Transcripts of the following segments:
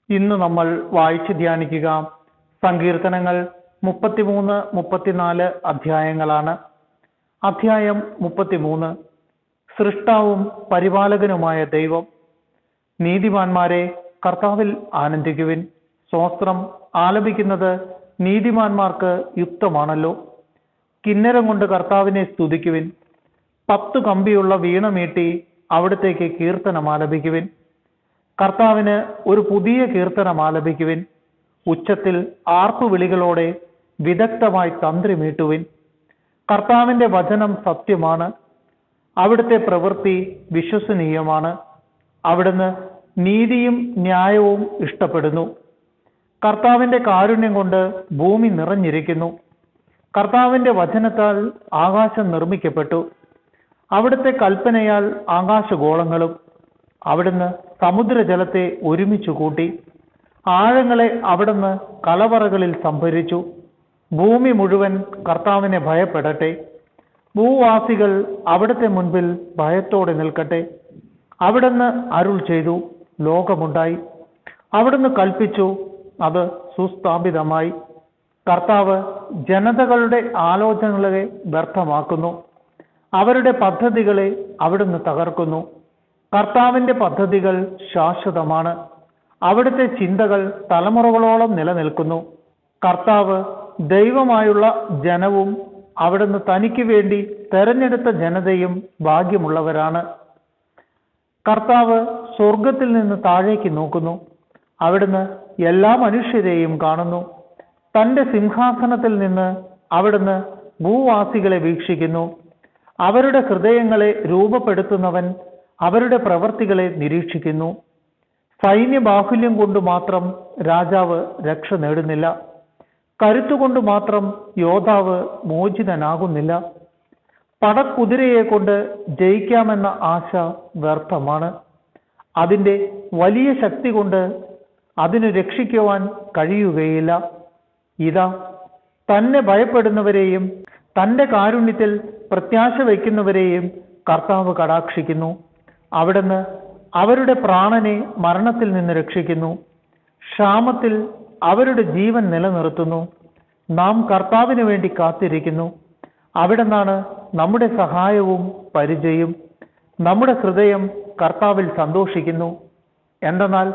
ഇന്ന് നമ്മൾ വായിച്ച് ധ്യാനിക്കുക സങ്കീർത്തനങ്ങൾ 33, 34 അധ്യായങ്ങളാണ്. അധ്യായം 33. സൃഷ്ടാവും പരിപാലകനുമായ ദൈവം. നീതിമാന്മാരെ കർത്താവിൽ ആനന്ദിക്കുവിൻ. സ്തോത്രം ആലപിക്കുന്നത് നീതിമാന്മാർക്ക് യുക്തമാണല്ലോ. കിന്നരം കൊണ്ട് കർത്താവിനെ സ്തുതിക്കുവിൻ. 10 കമ്പിയുള്ള വീണ മീട്ടി അവിടത്തേക്ക് കീർത്തനം ആലപിക്കുവിൻ. കർത്താവിന് ഒരു പുതിയ കീർത്തനം ആലപിക്കുവിൻ. ഉച്ചത്തിൽ ആർപ്പുവിളികളോടെ വിദഗ്ധമായി തന്ത്രി മീട്ടുവിൻ. കർത്താവിന്റെ വചനം സത്യമാണ്, അവിടുത്തെ പ്രവൃത്തി വിശ്വസനീയമാണ്. അവിടുന്ന് നീതിയും ന്യായവും ഇഷ്ടപ്പെടുന്നു. കർത്താവിന്റെ കാരുണ്യം കൊണ്ട് ഭൂമി നിറഞ്ഞിരിക്കുന്നു. കർത്താവിന്റെ വചനത്താൽ ആകാശം നിർമ്മിക്കപ്പെട്ടു. അവിടുത്തെ കൽപ്പനയാൽ ആകാശഗോളങ്ങളും. അവിടുന്ന് സമുദ്രജലത്തെ ഒരുമിച്ചു കൂട്ടി. ആഴങ്ങളെ അവിടുന്ന് കലവറകളിൽ സംഭരിച്ചു. ഭൂമി മുഴുവൻ കർത്താവിനെ ഭയപ്പെടട്ടെ. ഭൂവാസികൾ അവിടുത്തെ മുൻപിൽ ഭയത്തോടെ നിൽക്കട്ടെ. അവിടുന്ന് അരുൾ ചെയ്തു, ലോകമുണ്ടായി. അവിടുന്ന് കൽപ്പിച്ചു, അത് സുസ്ഥാപിതമായി. കർത്താവ് ജനതകളുടെ ആലോചനകളെ വ്യർത്ഥമാക്കുന്നു. അവരുടെ പദ്ധതികളെ അവിടുന്ന് തകർക്കുന്നു. കർത്താവിന്റെ പദ്ധതികൾ ശാശ്വതമാണ്. അവിടുത്തെ ചിന്തകൾ തലമുറകളോളം നിലനിൽക്കുന്നു. കർത്താവ് ദൈവമായുള്ള ജനവും അവിടുന്ന് തനിക്ക് വേണ്ടി തെരഞ്ഞെടുത്ത ജനതയും ഭാഗ്യമുള്ളവരാണ്. കർത്താവ് സ്വർഗത്തിൽ നിന്ന് താഴേക്ക് നോക്കുന്നു. അവിടുന്ന് എല്ലാ മനുഷ്യരെയും കാണുന്നു. തന്റെ സിംഹാസനത്തിൽ നിന്ന് അവിടുന്ന് ഭൂവാസികളെ വീക്ഷിക്കുന്നു. അവരുടെ ഹൃദയങ്ങളെ രൂപപ്പെടുത്തുന്നവൻ അവരുടെ പ്രവർത്തികളെ നിരീക്ഷിക്കുന്നു. സൈന്യബാഹുല്യം കൊണ്ട് മാത്രം രാജാവ് രക്ഷ നേടുന്നില്ല. കരുത്തുകൊണ്ട് മാത്രം യോദ്ധാവ് മോചിതനാകുന്നില്ല. പടക്കുതിരയെ കൊണ്ട് ജയിക്കാമെന്ന ആശ വ്യർത്ഥമാണ്. അതിൻ്റെ വലിയ ശക്തി കൊണ്ട് അതിന് രക്ഷിക്കുവാൻ കഴിയുകയില്ല. ഇതാ, തന്നെ ഭയപ്പെടുന്നവരെയും തൻ്റെ കാരുണ്യത്തിൽ പ്രത്യാശ വയ്ക്കുന്നവരെയും കർത്താവ് കടാക്ഷിക്കുന്നു. അവിടുന്ന് അവരുടെ പ്രാണനെ മരണത്തിൽ നിന്ന് രക്ഷിക്കുന്നു. ക്ഷാമത്തിൽ അവരുടെ ജീവൻ നിലനിർത്തുന്നു. നാം കർത്താവിന് വേണ്ടി കാത്തിരിക്കുന്നു. അവിടുന്നാണ് നമ്മുടെ സഹായവും പരിചയും. നമ്മുടെ ഹൃദയം കർത്താവിൽ സന്തോഷിക്കുന്നു. എന്തെന്നാൽ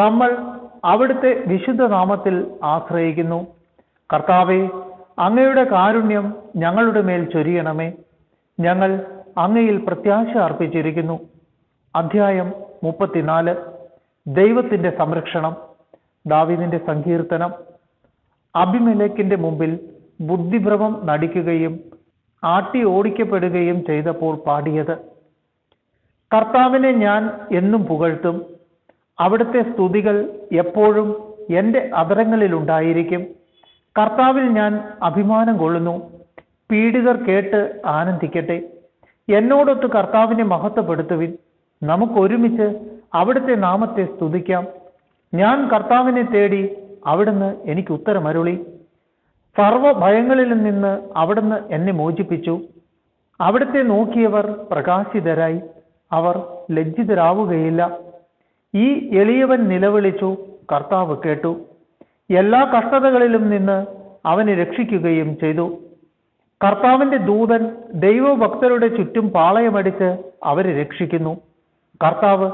നമ്മൾ അവിടുത്തെ വിശുദ്ധ നാമത്തിൽ ആശ്രയിക്കുന്നു. കർത്താവേ, അങ്ങയുടെ കാരുണ്യം ഞങ്ങളുടെ മേൽ ചൊരിയണമേ. ഞങ്ങൾ അങ്ങയിൽ പ്രത്യാശ അർപ്പിച്ചിരിക്കുന്നു. അധ്യായം 34. ദൈവത്തിന്റെ സംരക്ഷണം. ദാവീദിന്റെ സങ്കീർത്തനം. അബിമേലെക്കിന്റെ മുമ്പിൽ ബുദ്ധിഭ്രമം നടിക്കുകയും ആട്ടി ഓടിക്കപ്പെടുകയും ചെയ്തപ്പോൾ പാടിയത്. കർത്താവിനെ ഞാൻ എന്നും പുകഴ്ത്തും. അവിടുത്തെ സ്തുതികൾ എപ്പോഴും എൻ്റെ അധരങ്ങളിലുണ്ടായിരിക്കും. കർത്താവിൽ ഞാൻ അഭിമാനം കൊള്ളുന്നു. പീഡിതർ കേട്ട് ആനന്ദിക്കട്ടെ. എന്നോടൊത്ത് കർത്താവിനെ മഹത്വപ്പെടുത്തുവിൻ. നമുക്കൊരുമിച്ച് അവിടുത്തെ നാമത്തെ സ്തുതിക്കാം. ഞാൻ കർത്താവിനെ തേടി, അവിടുന്ന് എനിക്ക് ഉത്തരമരുളി. സർവഭയങ്ങളിലും നിന്ന് അവിടുന്ന് എന്നെ മോചിപ്പിച്ചു. അവിടുത്തെ നോക്കിയവർ പ്രകാശിതരായി. അവർ ലജ്ജിതരാവുകയില്ല. ഈ എളിയവൻ നിലവിളിച്ചു, കർത്താവ് കേട്ടു. എല്ലാ കഷ്ടതകളിലും നിന്ന് അവനെ രക്ഷിക്കുകയും ചെയ്തു. കർത്താവിന്റെ ദൂതൻ ദൈവഭക്തരുടെ ചുറ്റും പാളയമടിച്ച് അവരെ രക്ഷിക്കുന്നു. കർത്താവ്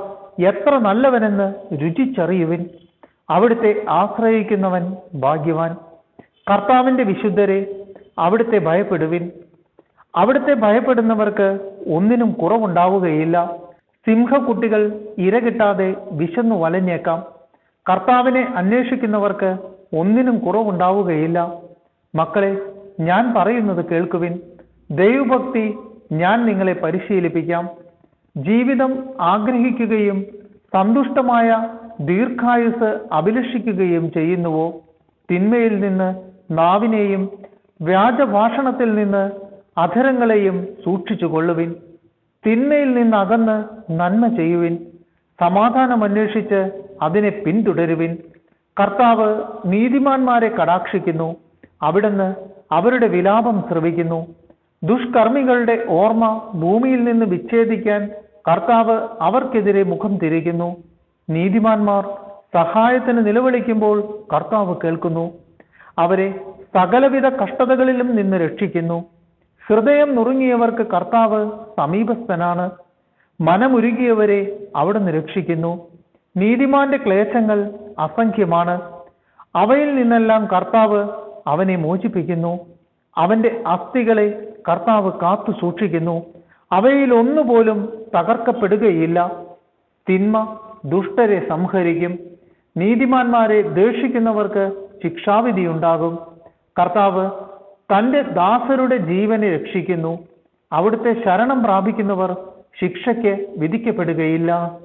എത്ര നല്ലവനെന്ന് രുചിച്ചറിയുവിൻ. അവിടുത്തെ ആശ്രയിക്കുന്നവൻ ഭാഗ്യവാൻ. കർത്താവിന്റെ വിശുദ്ധരെ, അവിടുത്തെ ഭയപ്പെടുവിൻ. അവിടുത്തെ ഭയപ്പെടുന്നവർക്ക് ഒന്നിനും കുറവുണ്ടാവുകയില്ല. സിംഹക്കുട്ടികൾ ഇര കിട്ടാതെ വിശന്നു വലഞ്ഞേക്കാം. കർത്താവിനെ അന്വേഷിക്കുന്നവർക്ക് ഒന്നിനും കുറവുണ്ടാവുകയില്ല. മക്കളെ, ഞാൻ പറയുന്നത് കേൾക്കുവിൻ. ദൈവഭക്തി ഞാൻ നിങ്ങളെ പരിശീലിപ്പിക്കാം. ജീവിതം ആഗ്രഹിക്കുകയും സന്തുഷ്ടമായ ദീർഘായുസ് അഭിലഷിക്കുകയും ചെയ്യുന്നുവോ? തിന്മയിൽ നിന്ന് നാവിനെയും വ്യാജഭാഷണത്തിൽ നിന്ന് അധരങ്ങളെയും സൂക്ഷിച്ചു കൊള്ളുവിൻ. തിന്മയിൽ നിന്ന് അകന്ന് നന്മ ചെയ്യുവിൻ. സമാധാനം അന്വേഷിച്ച് അതിനെ പിന്തുടരുവിൻ. കർത്താവ് നീതിമാന്മാരെ കടാക്ഷിക്കുന്നു. അവിടുന്ന് അവരുടെ വിലാപം ശ്രവിക്കുന്നു. ദുഷ്കർമ്മികളുടെ ഓർമ്മ ഭൂമിയിൽ നിന്ന് വിച്ഛേദിക്കാൻ കർത്താവ് അവർക്കെതിരെ മുഖം തിരിക്കുന്നു. നീതിമാന്മാർ സഹായത്തിന് നിലവിളിക്കുമ്പോൾ കർത്താവ് കേൾക്കുന്നു. അവരെ സകലവിധ കഷ്ടതകളിലും നിന്ന് രക്ഷിക്കുന്നു. ഹൃദയം നുറുങ്ങിയവർക്ക് കർത്താവ് സമീപസ്ഥനാണ്. മനമുരുകിയവരെ അവിടുന്ന് രക്ഷിക്കുന്നു. നീതിമാന്റെ ക്ലേശങ്ങൾ അസംഖ്യമാണ്. അവയിൽ നിന്നെല്ലാം കർത്താവ് അവനെ മോചിപ്പിക്കുന്നു. അവന്റെ അസ്ഥികളെ കർത്താവ് കാത്തു സൂക്ഷിക്കുന്നു. അവയിൽ ഒന്നുപോലും തകർക്കപ്പെടുകയില്ല. തിന്മ ദുഷ്ടരെ സംഹരിക്കും. നീതിമാന്മാരെ ദ്വേഷിക്കുന്നവർക്ക് ശിക്ഷാവിധിയുണ്ടാകും. കർത്താവ് തന്റെ ദാസരുടെ ജീവനെ രക്ഷിക്കുന്നു. അവിടുത്തെ ശരണം പ്രാപിക്കുന്നവർ ശിക്ഷയ്ക്ക് വിധിക്കപ്പെടുകയില്ല.